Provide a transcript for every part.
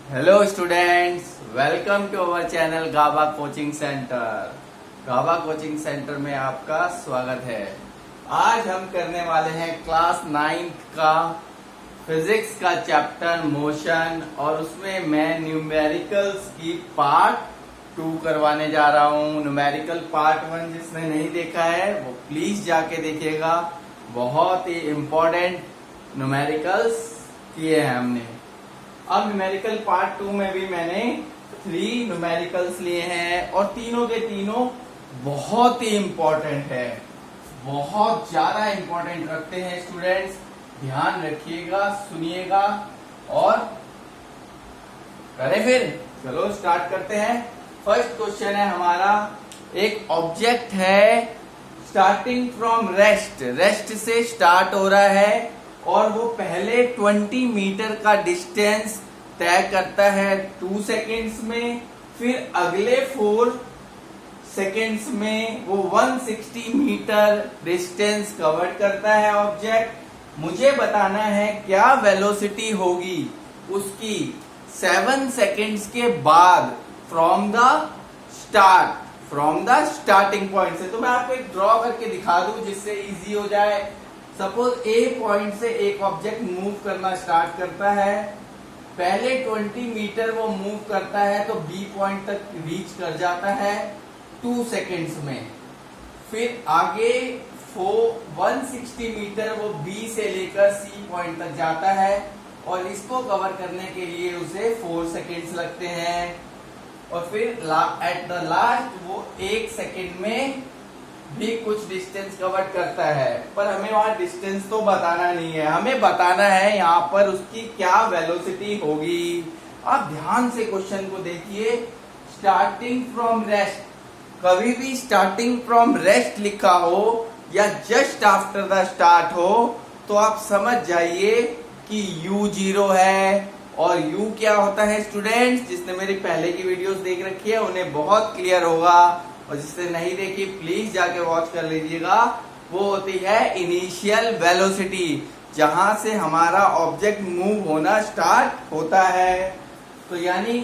Hello students, welcome to our channel Gaba coaching centre. Gaba coaching centre में आपका स्वागत है। आज हम करने वाले हैं क्लास 9th का फिजिक्स का चैप्टर मोशन, और उसमें मैं न्यूमेरिकल्स की पार्ट 2 करवाने जा रहा हूँ। न्यूमेरिकल पार्ट 1 जिसने नहीं देखा है वो प्लीज जाके देखिएगा। बहुत ही इम्पोर्टेंट न्यूमेरिकल्स किए हैं हमने। अब न्यूमेरिकल पार्ट 2 में भी मैंने 3 न्यूमेरिकल्स लिए हैं, और तीनों के तीनों बहुत ही इंपॉर्टेंट है, बहुत ज्यादा इंपॉर्टेंट रखते हैं स्टूडेंट्स। ध्यान रखिएगा, सुनिएगा और करें। फिर चलो स्टार्ट करते हैं। फर्स्ट क्वेश्चन है हमारा, एक ऑब्जेक्ट है स्टार्टिंग फ्रॉम रेस्ट, रेस्ट से स्टार्ट हो रहा है और वो पहले 20 मीटर का डिस्टेंस तय करता है 2 सेकेंड्स में, फिर अगले 4 सेकेंड्स में वो 160 मीटर डिस्टेंस कवर करता है ऑब्जेक्ट। मुझे बताना है क्या वेलोसिटी होगी उसकी 7 सेकेंड्स के बाद फ्रॉम द स्टार्टिंग पॉइंट से। तो मैं आपको एक ड्रॉ करके दिखा दूं जिससे इजी हो जाए। सपोज ए पॉइंट से एक ऑब्जेक्ट मूव करना स्टार्ट करता है, पहले 20 मीटर वो मूव करता है तो बी पॉइंट तक रीच कर जाता है 2 सेकेंड्स में, फिर आगे 160 मीटर वो बी से लेकर सी पॉइंट तक जाता है, और इसको कवर करने के लिए उसे 4 सेकेंड्स लगते हैं, और फिर एट द लास्ट वो 1 सेकेंड में भी कुछ डिस्टेंस कवर करता है। पर हमें वहां डिस्टेंस तो बताना नहीं है, हमें बताना है यहाँ पर उसकी क्या वेलोसिटी होगी। आप ध्यान से क्वेश्चन को देखिए। स्टार्टिंग फ्रॉम रेस्ट, कभी भी स्टार्टिंग फ्रॉम रेस्ट लिखा हो या जस्ट आफ्टर द स्टार्ट हो तो आप समझ जाइए कि u0 है। और u क्या होता है स्टूडेंट्स, जिसने मेरी पहले की वीडियोस देख रखी है उन्हें बहुत क्लियर होगा, और जिसने नहीं देखी प्लीज जाके वॉच कर लीजिएगा। वो होती है इनिशियल वेलोसिटी, जहां से हमारा ऑब्जेक्ट मूव होना स्टार्ट होता है। तो यानी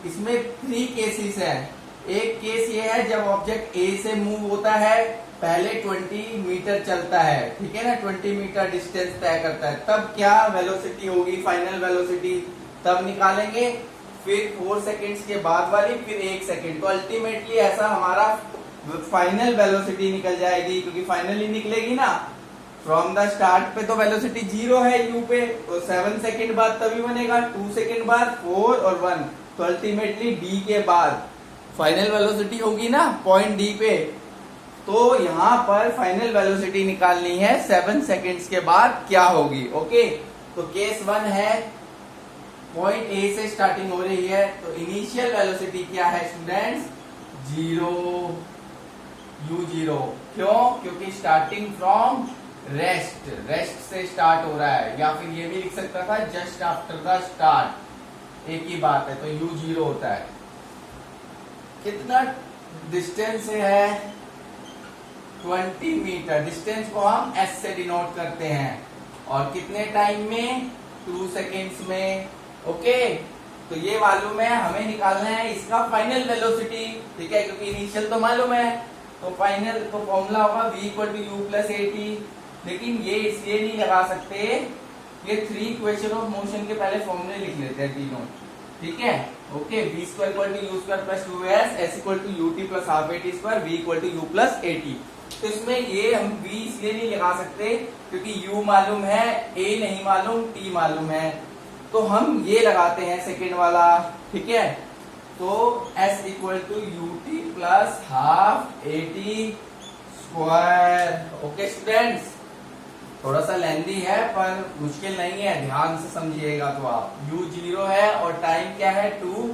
इसमें 3 केसेस हैं। एक केस ये है जब ऑब्जेक्ट ए से मूव होता है, पहले 20 मीटर चलता है, ठीक है ना, 20 मीटर डिस्टेंस तय करता है, तब क्या वेलोसिटी होगी, फाइनल वेलोसिटी तब निकालेंगे। फिर 4 सेकेंड्स के बाद वाली, फिर 1 सेकेंड, तो अल्टीमेटली ऐसा हमारा फाइनल वेलोसिटी निकल जाएगी, क्योंकि फाइनली निकलेगी ना फ्रॉम द स्टार्ट पे तो वेलोसिटी 0 है यू पे, तो 7 सेकेंड बाद तभी बनेगा, 2 सेकेंड बाद 4 और 1, तो अल्टीमेटली डी के बाद फाइनल वेलोसिटी होगी ना पॉइंट डी पे। तो यहाँ पर फाइनल वेलोसिटी निकालनी है 7 सेकेंड्स के बाद क्या होगी। ओके, तो केस 1 है, पॉइंट ए से स्टार्टिंग हो रही है, तो इनिशियल वेलोसिटी क्या है स्टूडेंट्स, 0, u0। क्यों? क्योंकि स्टार्टिंग फ्रॉम रेस्ट, रेस्ट से स्टार्ट हो रहा है, या फिर ये भी लिख सकता था जस्ट आफ्टर द स्टार्ट, एक ही बात है, तो u0 होता है। कितना डिस्टेंस है, 20 मीटर। डिस्टेंस को हम s से डिनोट करते हैं, और कितने टाइम में, 2 सेकेंड्स में। ओके, तो ये मालूम है, हमें निकालना है इसका फाइनल वेलोसिटी, ठीक है, क्योंकि इनिशियल तो मालूम है, तो फाइनल तो फॉर्मूला होगा v = u + at। लेकिन ये इसलिए नहीं लगा सकते, ये 3 इक्वेशन ऑफ मोशन के पहले फॉर्मूले लिख लेते हैं तीनों, ठीक है। Okay, v² = u² + 2s, s = ut + ½ at², v = u + at। तो इसमें ये हम v इसलिए नहीं लगा सकते क्योंकि u मालूम है, a नहीं मालूम, t मालूम है, तो हम ये लगाते हैं सेकेंड वाला, ठीक है। तो s = ut + ½ at²। Okay students, थोड़ा सा लेंदी है पर मुश्किल नहीं है, ध्यान से समझिएगा। तो आप u0 है और टाइम क्या है 2,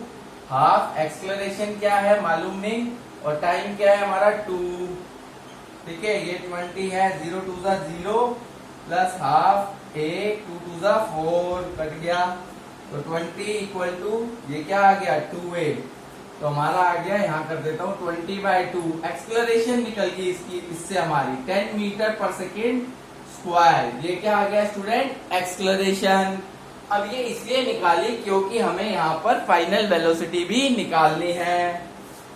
हाफ एक्सलेरेशन क्या है मालूम नहीं, और टाइम क्या है हमारा 2, ठीक है। ये 20 है, 0 2 0 + ½ a 2 2 4 कट गया, तो 20 = ये क्या आ गया 2a, तो हमारा आ गया, यहाँ कर देता हूँ 20/2। एक्सलेरेशन निकल गई इससे हमारी 10 मीटर पर सेकेंड स्क्वायर। ये क्या आ गया स्टूडेंट, एक्सलेरेशन। अब ये इसलिए निकाली क्योंकि हमें यहाँ पर फाइनल वेलोसिटी भी निकालनी है।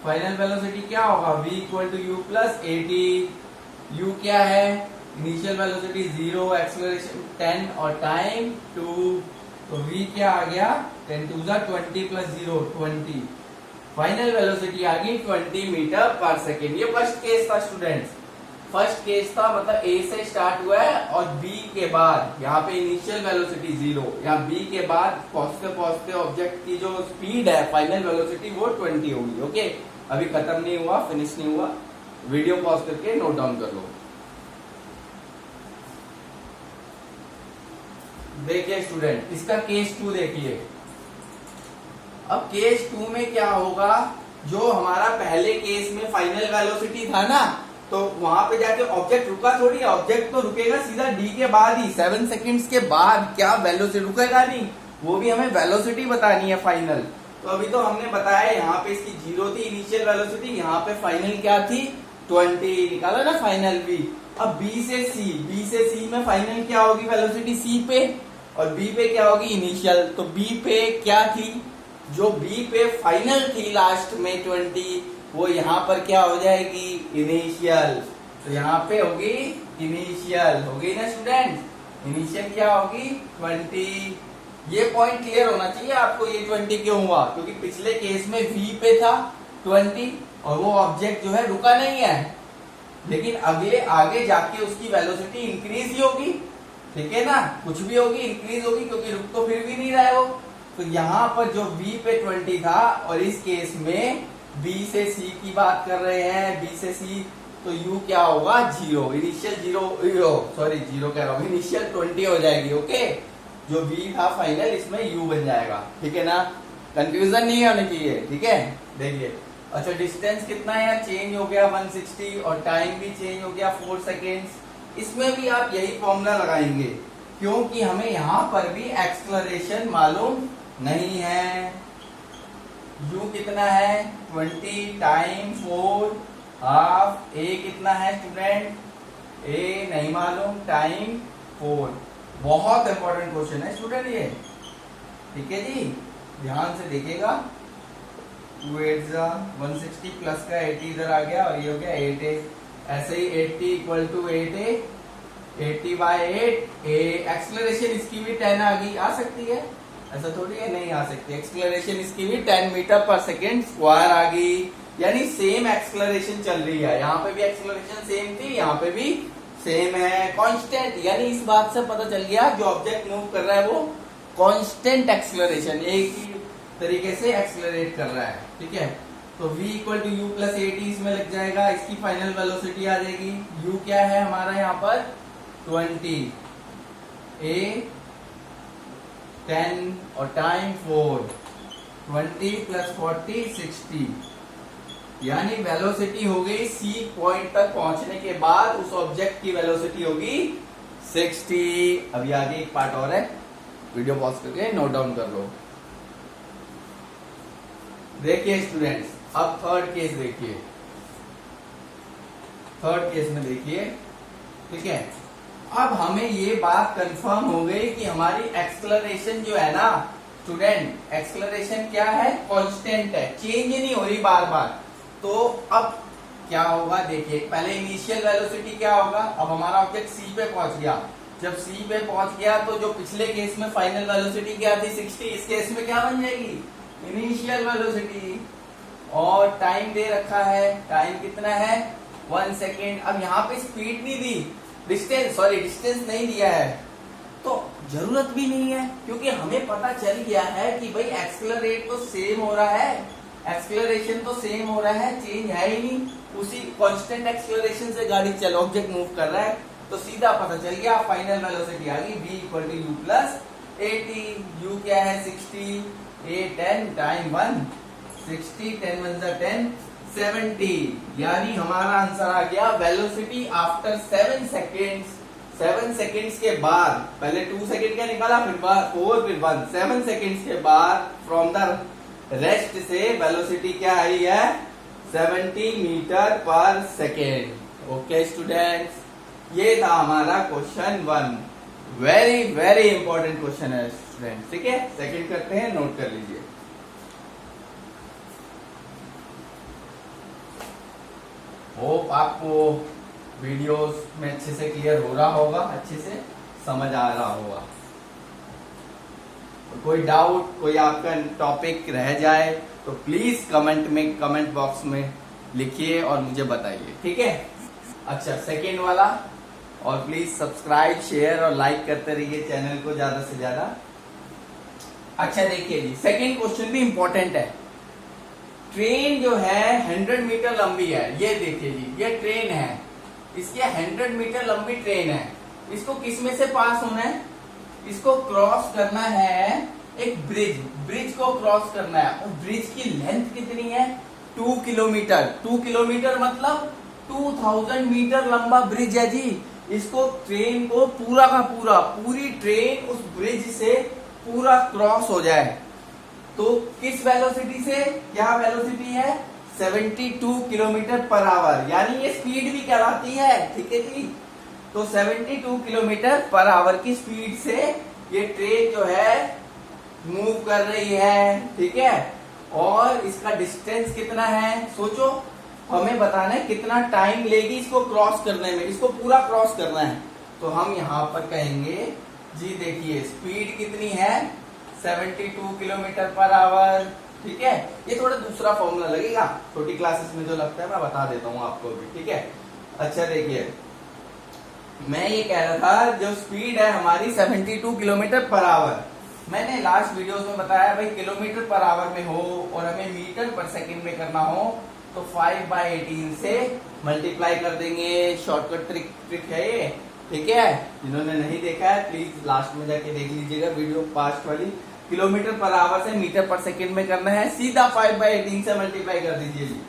फाइनल वेलोसिटी क्या होगा, v equal to u plus a t. U क्या है, इनिशियल वेलोसिटी 0, एक्सेलरेशन 10 और टाइम 2। तो v क्या आ गया, 10 टू 20 प्लस 0 20। फाइनल वेलोसिटी आ गई 20 मीटर पर सेकेंड। ये फर्स्ट केस था स्टूडेंट्स, फर्स्ट केस था, मतलब A से स्टार्ट हुआ है और B के बाद यहाँ पे इनिशियल वेलोसिटी 0, यहाँ B के बाद पहुंचते पहुंचते ऑब्जेक्ट की जो स्पीड है फाइनल वेलोसिटी वो 20 होगी। ओके, अभी खत्म नहीं हुआ, फिनिश नहीं हुआ, वीडियो पॉज करके नोट डाउन कर लो। देखिए स्टूडेंट, इसका केस 2 देखिए। अब केस 2 में क्या होगा, जो हमारा पहले केस में फाइनल वेलोसिटी था ना, तो वहां पे जाके ऑब्जेक्ट रुका थोड़ी, ऑब्जेक्ट तो रुकेगा सीधा डी के बाद ही, 7 सेकंड्स के बाद। क्या वेलोसिटी रुकेगा नहीं, वो भी हमें वेलोसिटी बतानी है फाइनल। तो अभी तो हमने बताया यहाँ पे इसकी 0 थी इनिशियल वेलोसिटी, यहाँ पे फाइनल क्या थी 20, निकाला ना फाइनल भी। अब B से C में फाइनल क्या होगी वेलोसिटी C पे, और B पे क्या होगी इनिशियल। तो B पे क्या थी, जो B पे फाइनल थी लास्ट में 20, वो यहाँ पर क्या हो जाएगी इनिशियल। तो यहाँ पे होगी इनिशियल, होगी ना स्टूडेंट, इनिशियल क्या होगी 20। ये पॉइंट क्लियर होना चाहिए आपको, ये 20 क्यों हुआ, क्योंकि पिछले केस में V पे था 20 और वो ऑब्जेक्ट जो है रुका नहीं है, लेकिन अगले आगे जाके उसकी वेलोसिटी इंक्रीज ही होगी, ठीक है ना, कुछ भी होगी इंक्रीज होगी, क्योंकि रुक तो फिर भी नहीं रहा है वो। तो यहाँ पर जो V पे 20 था और इस केस में B से C की बात कर रहे हैं, B से C, तो U क्या होगा 0, इनिशियल 0 कह रहा हूँ, इनिशियल 20 हो जाएगी। ओके, जो V था फाइनल इसमें U बन जाएगा, ठीक है ना, कंफ्यूजन नहीं होनी चाहिए, ठीक है। देखिए अच्छा, डिस्टेंस कितना है यार, चेंज हो गया 160 और टाइम भी चेंज हो गया 4 सेकेंड्स। इसमें भी आप यही फॉर्मूला लगाएंगे, क्योंकि हमें यहाँ पर भी एक्सलरेशन मालूम नहीं है। U कितना है 20, टाइम 4, हाफ, A कितना है स्टूडेंट, A नहीं मालूम, टाइम 4। बहुत इंपॉर्टेंट क्वेश्चन है स्टूडेंट ये, ठीक है जी, ध्यान से देखिएगा। 2 8 160 प्लस का 80 इधर आ गया और ये हो गया 8A। ऐसे ही 80 equal to 8A, 80 by 8 acceleration इसकी भी 10 आ गई, आ सकती है, ऐसा थोड़ी है नहीं आ सकती। एक्सलरेशन इसकी भी 10 मीटर पर सेकेंड स्क्वायर आ गई, यानी सेम एक्सलरेशन चल रही है। यहाँ पे भी एक्सलरेशन सेम थी, यहाँ पे भी सेम है, कांस्टेंट, यानी इस बात से पता चल गया जो ऑब्जेक्ट मूव कर रहा है वो कांस्टेंट एक्सलरेशन, एक ही तरीके से एक्सलरेट कर रहा है, ठीक है। तो v equal to u plus a t इसमें लग जाएगा, इसकी फाइनल वेलोसिटी आ जाएगी। u क्या है हमारा यहाँ पर 20, a 10 और टाइम 4, 20 प्लस 40 60, यानी वेलोसिटी हो गई C पॉइंट तक पहुंचने के बाद उस ऑब्जेक्ट की वेलोसिटी होगी 60। अभी आगे एक पार्ट और है, वीडियो पॉज करके नोट डाउन कर लो। देखिए स्टूडेंट्स, अब थर्ड केस देखिए, थर्ड केस में देखिए, ठीक है। अब हमें ये बात कंफर्म हो गई कि हमारी एक्सलरेशन जो है ना स्टूडेंट, एक्सलरेशन क्या है कांस्टेंट है, चेंज नहीं हो रही बार बार। तो अब क्या होगा देखिए, पहले इनिशियल वेलोसिटी क्या होगा, अब हमारा ऑब्जेक्ट C पे पहुंच गया, जब C पे पहुंच गया तो जो पिछले केस में फाइनल वेलोसिटी क्या थी 60, इस केस में क्या बन जाएगी इनिशियल वेलोसिटी, और टाइम दे रखा है, टाइम कितना है 1 सेकेंड। अब यहाँ पे स्पीड नहीं दी, डिस्टेंस नहीं दिया है, तो जरूरत भी नहीं है, क्योंकि हमें पता चल गया है कि भाई एक्सलरेट तो सेम हो रहा है, एक्सलरेशन तो सेम हो रहा है, चेंज है ही नहीं, उसी कांस्टेंट एक्सलरेशन से गाड़ी चल ऑब्जेक्ट मूव कर रहा है, तो सीधा पता चल गया फाइनल वेलोसिटी आ गई v equal to u plus 80। u क्या है 60, a 10, टाइम 1, 60, 10 1 10, 70, यानी हमारा आंसर आ गया वेलोसिटी आफ्टर 7 सेकेंड्स। 7 सेकेंड्स के बाद, पहले 2 सेकेंड का निकाला, फिर 4, फिर 1, 7 सेकेंड्स के बाद फ्रॉम द रेस्ट से वेलोसिटी क्या आई है 70 मीटर पर सेकेंड। ओके स्टूडेंट्स, ये था हमारा question 1। Very very important question है स्टूडेंट, ठीक है। सेकंड करते हैं, नोट कर लीजिए। होप आपको वीडियोस में अच्छे से क्लियर हो रहा होगा, अच्छे से समझ आ रहा होगा। कोई डाउट, कोई आपका टॉपिक रह जाए तो प्लीज कमेंट बॉक्स में लिखिए और मुझे बताइए, ठीक है। अच्छा, सेकेंड वाला, और प्लीज सब्सक्राइब, शेयर और लाइक करते रहिए चैनल को ज्यादा से ज्यादा। अच्छा देखिए जी, सेकेंड क्वेश्चन भी इंपॉर्टेंट है। ट्रेन जो है 100 मीटर लंबी है, ये देखिए जी, ये ट्रेन है, इसकी 100 मीटर लंबी ट्रेन है। इसको किस में से पास होना है? इसको क्रॉस करना है एक ब्रिज को क्रॉस करना है। और ब्रिज की लेंथ कितनी है? 2 किलोमीटर। 2 किलोमीटर मतलब 2000 मीटर लंबा ब्रिज है जी। इसको ट्रेन को पूरा का पूरा, पूरी ट्रेन उस ब्रिज से पूरा क्रॉस हो जाए तो किस वेलोसिटी से? क्या वेलोसिटी है? 72 किलोमीटर पर आवर, यानी ये स्पीड भी कहलाती है, ठीक है जी। तो 72 किलोमीटर पर आवर की स्पीड से ये ट्रेन जो है मूव कर रही है, ठीक है। और इसका डिस्टेंस कितना है? सोचो, हमें बताना है कितना टाइम लेगी इसको क्रॉस करने में, इसको पूरा क्रॉस करना है। तो हम यहाँ पर कहेंगे जी, देखिए स्पीड कितनी है? 72 किलोमीटर पर आवर, ठीक है। ये थोड़ा दूसरा फॉर्मूला लगेगा, छोटी क्लासेस में जो लगता है मैं बता देता हूँ आपको भी, ठीक है। अच्छा देखिए, मैं ये कह रहा था जो स्पीड है हमारी 72 किलोमीटर पर आवर, मैंने लास्ट वीडियोस में बताया भाई किलोमीटर पर आवर में हो और हमें मीटर पर सेकंड में करना हो तो 5/18 से मल्टीप्लाई कर देंगे। शॉर्टकट ट्रिक है ये, ठीक है। जिन्होंने नहीं देखा है प्लीज लास्ट में जाके देख लीजिएगा वीडियो, पास्ट वाली। किलोमीटर पर आवर से मीटर पर सेकंड में करना है, सीधा 5/18 से मल्टीप्लाई कर दीजिए जी।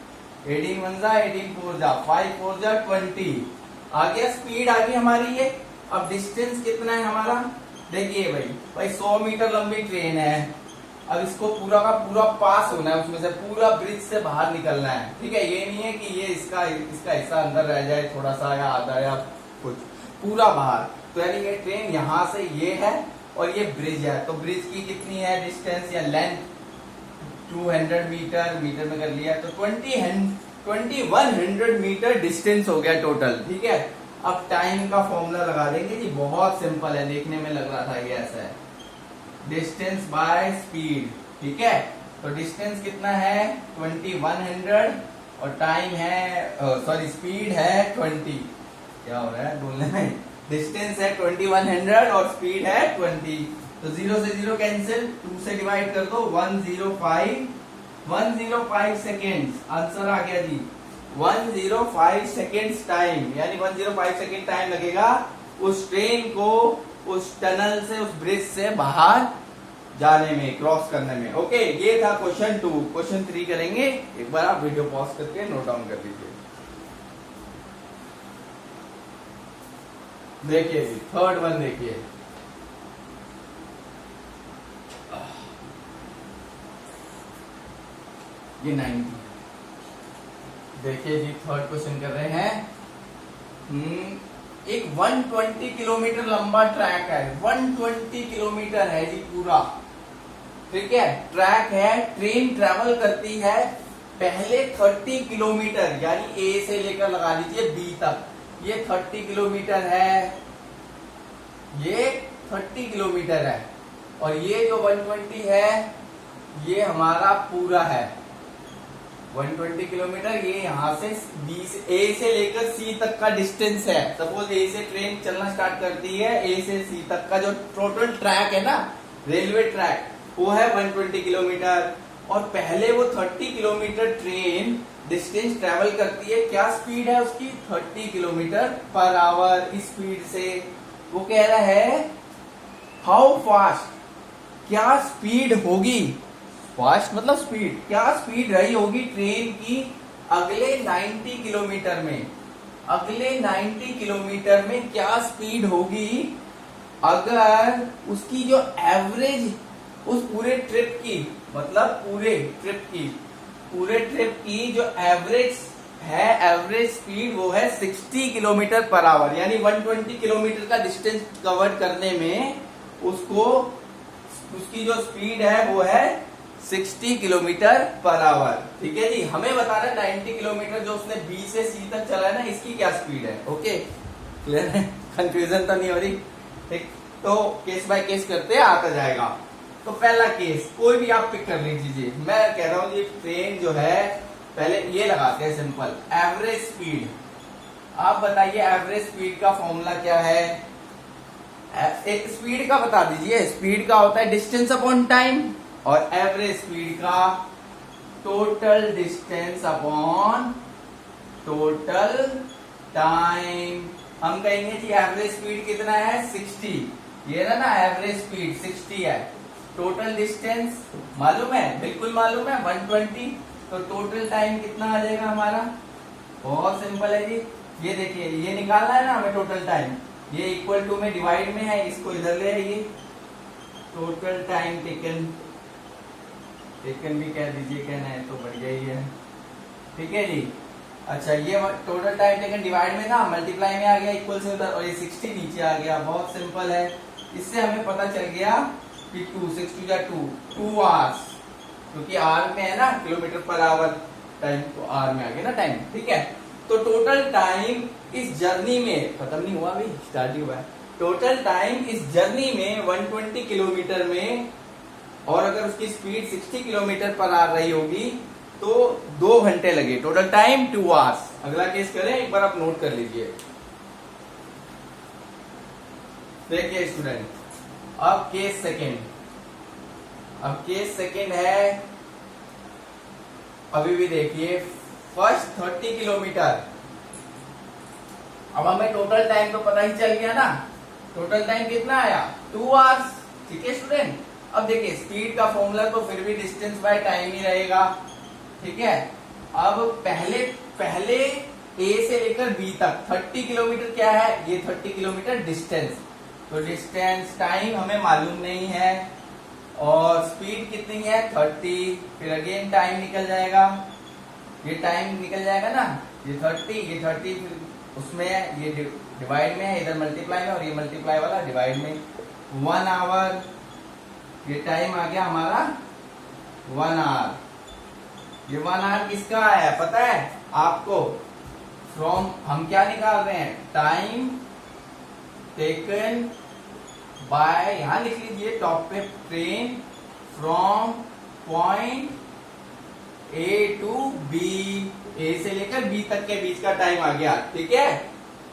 18 1 जा, 18 4 जा, 5 4 जा 20 आ गया, स्पीड आ गई हमारी ये। अब डिस्टेंस कितना है हमारा? देखिए भाई 100 मीटर लंबी ट्रेन है। अब इसको पूरा का पूरा पास होना है, उसमें से पूरा ब्रिज से बाहर निकलना है, ठीक है। ये नहीं है कि ये इसका हिस्सा अंदर रह जाए थोड़ा सा या आधा या कुछ, पूरा बाहर। तो यानी ये ट्रेन यहाँ से ये है और ये ब्रिज है, तो ब्रिज की कितनी है डिस्टेंस या लेंथ? 200 मीटर, मीटर में कर लिया तो 2100 मीटर डिस्टेंस हो गया टोटल, ठीक है। अब टाइम का फॉर्मूला लगा देंगे जी, बहुत सिंपल है, देखने में लग रहा था ये ऐसा है, डिस्टेंस बाय स्पीड, ठीक है। तो डिस्टेंस कितना है? 2100 और टाइम है, सॉरी स्पीड है 20, क्या हो रहा है बोलने में, डिस्टेंस है 2100 और स्पीड है 20। तो 0 से 0 कैंसिल, 2 से डिवाइड कर दो, 105 सेकेंड्स, आंसर आ गया जी। 105 सेकेंड्स टाइम, यानी 105 सेकेंड टाइम लगेगा उस ट्रेन को उस टनल से, उस ब्रिज से बाहर जाने में, क्रॉस करने में। ओके, ये था क्वेश्चन 2। क्वेश्चन 3 करेंगे, एक बार आप वीडियो पॉज करके नोट डाउन कर लीजिए। देखिए जी, थर्ड वन देखिए, ये 90। देखिए जी, थर्ड क्वेश्चन कर रहे हैं। एक 120 किलोमीटर लंबा ट्रैक है, 120 किलोमीटर है जी पूरा, ठीक है। ट्रैक है, ट्रेन ट्रेवल करती है पहले 30 किलोमीटर, यानी ए से लेकर लगा लीजिए बी तक, ये 30 किलोमीटर है, ये 30 किलोमीटर है। और ये जो 120 है ये हमारा पूरा है 120 किलोमीटर, ये यहाँ से ए से लेकर सी तक का डिस्टेंस है। सपोज ए से ट्रेन चलना स्टार्ट करती है, ए से सी तक का जो टोटल ट्रैक है ना, रेलवे ट्रैक, वो है 120 किलोमीटर। और पहले वो 30 किलोमीटर ट्रेन डिस्टेंस ट्रेवल करती है, क्या स्पीड है उसकी? 30 किलोमीटर पर आवर स्पीड से। वो कह रहा है हाउ फास्ट, क्या स्पीड होगी, फास्ट मतलब स्पीड, क्या स्पीड रही होगी ट्रेन की अगले 90 किलोमीटर में, अगले 90 किलोमीटर में क्या स्पीड होगी अगर उसकी जो एवरेज उस पूरे ट्रिप की, मतलब पूरे ट्रिप की जो एवरेज है एवरेज स्पीड वो है 60 किलोमीटर पर आवर, यानी 120 किलोमीटर का डिस्टेंस कवर करने में उसको उसकी जो स्पीड है वो है 60 किलोमीटर पर आवर। ठीक है जी, हमें बताना 90 किलोमीटर जो उसने बी से सी तक चला है ना, इसकी क्या स्पीड है। ओके, क्लियर है, कंफ्यूजन तो नहीं हो रही। ठीक, तो केस बाय केस करते आता जाएगा। तो पहला केस कोई भी आप पिक कर लीजिए। मैं कह रहा हूं ये ट्रेन जो है, पहले ये लगाते हैं सिंपल, एवरेज स्पीड। आप बताइए एवरेज स्पीड का फॉर्मूला क्या है। एक स्पीड का बता दीजिए, स्पीड का होता है डिस्टेंस अपॉन टाइम, और एवरेज स्पीड का total distance upon total time. हम कहेंगे जी एवरेज स्पीड कितना है 60, ये ना एवरेज स्पीड 60 है। टोटल डिस्टेंस मालूम है, बिल्कुल मालूम है 120, तो टोटल टाइम कितना आ जाएगा हमारा, बहुत सिंपल है जी। ये देखिए, ये निकालना है ना हमें टोटल टाइम, ये इक्वल टू में डिवाइड में है, इसको इधर ले आइए। टोटल टाइम टेकन भी कह दीजिए, कहना है तो बढ़िया ही है। ठीक है जी, अच्छा ये टोटल टाइम टेकन डिवाइड में था, मल्टीप्लाई में आ गया इक्वल से उधर, और ये 60 नीचे आ गया। बहुत सिंपल है, इससे हमें पता चल गया कि 2 या 2 आवर्स, क्योंकि आर में है ना किलोमीटर पर आवर टाइम, तो आर में आ गया ना टाइम। ठीक है, तो टोटल टाइम इस जर्नी में, खत्म नहीं हुआ अभी, स्टार्ट ही हुआ है। टोटल टाइम इस जर्नी में 120 किलोमीटर में, और अगर उसकी स्पीड 60 किलोमीटर पर आ रही होगी तो 2 घंटे लगे। Total time 2 hours. अगला केस करें, एक बार आप नोट कर लीजिए। देखिए स्टूडेंट, अब केस सेकेंड है, अभी भी देखिए फर्स्ट 30 किलोमीटर। अब हमें टोटल टाइम तो पता ही चल गया ना, टोटल टाइम कितना आया 2 आवर्स। ठीक है स्टूडेंट, अब देखिए स्पीड का फॉर्मूला तो फिर भी डिस्टेंस बाय टाइम ही रहेगा। ठीक है, अब पहले ए से लेकर बी तक 30 किलोमीटर क्या है, ये 30 किलोमीटर डिस्टेंस, तो डिस्टेंस टाइम हमें मालूम नहीं है, और स्पीड कितनी है 30, फिर अगेन टाइम निकल जाएगा, ये टाइम निकल जाएगा ना, ये 30 फिर उसमें ये डिवाइड में है, इधर मल्टीप्लाई में, और ये मल्टीप्लाई वाला डिवाइड में। 1 आवर, ये टाइम आ गया हमारा 1 आवर। ये 1 आवर किसका आया पता है आपको, फ्रॉम, हम क्या निकाल रहे हैं, टाइम टेकन बाय, यहां लिख लीजिए टॉप पे, train from point A to B, A से लेकर बी तक के बीच का टाइम आ गया। ठीक है,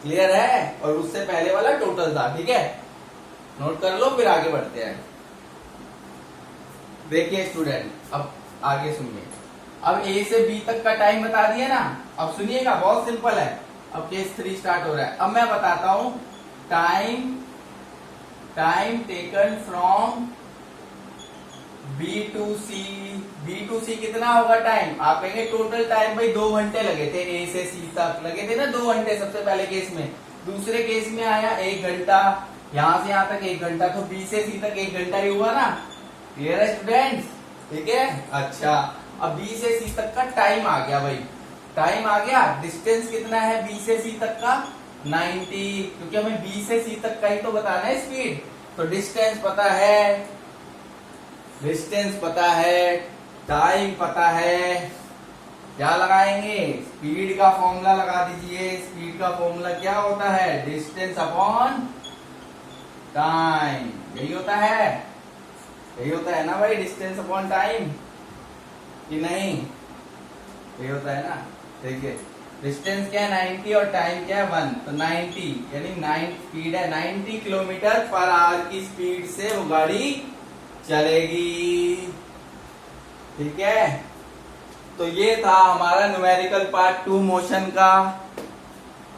क्लियर है, और उससे पहले वाला टोटल था। ठीक है, नोट कर लो, फिर आगे बढ़ते हैं। देखिए स्टूडेंट, अब आगे सुनिए। अब ए से बी तक का टाइम बता दिया ना, अब सुनिएगा, बहुत सिंपल है। अब केस 3 स्टार्ट हो रहा है। अब मैं बताता हूं time taken from B to C कितना होगा टाइम, आप कहेंगे टोटल टाइम भाई 2 घंटे लगे थे, ए से सी तक लगे थे ना 2 घंटे सबसे पहले केस में। दूसरे केस में आया 1 घंटा, यहां से यहां तक 1 घंटा, तो बी से सी तक 1 घंटा ही हुआ ना। क्लियर है स्टूडेंट्स, ठीक है। अच्छा, अब बी से सी तक का टाइम आ गया भाई, टाइम आ गया। डिस्टेंस कितना है बी से सी तक का 90, क्योंकि हमें बी से सी तक का ही तो बताना है स्पीड। तो डिस्टेंस पता है, टाइम पता है, क्या लगाएंगे, स्पीड का फॉर्मूला लगा दीजिए। स्पीड का फॉर्मूला क्या होता है, डिस्टेंस अपॉन टाइम, यही होता है ना भाई, डिस्टेंस अपॉन टाइम, कि नहीं, यही होता है ना। देखिए डिस्टेंस क्या है 90 और टाइम क्या है 1, तो 90 यानी 9 स्पीड है, 90 किलोमीटर पर आवर की स्पीड से वो गाड़ी चलेगी। ठीक है, तो ये था हमारा न्यूमेरिकल पार्ट 2 मोशन का।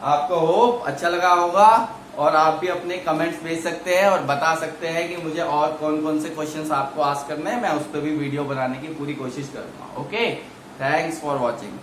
आपको होप अच्छा लगा होगा, और आप भी अपने कमेंट्स भेज सकते हैं और बता सकते हैं कि मुझे और कौन कौन से क्वेश्चंस आपको आस्क करने हैं, मैं उस पर भी वीडियो बनाने की पूरी कोशिश करूंगा। Okay, thanks for watching.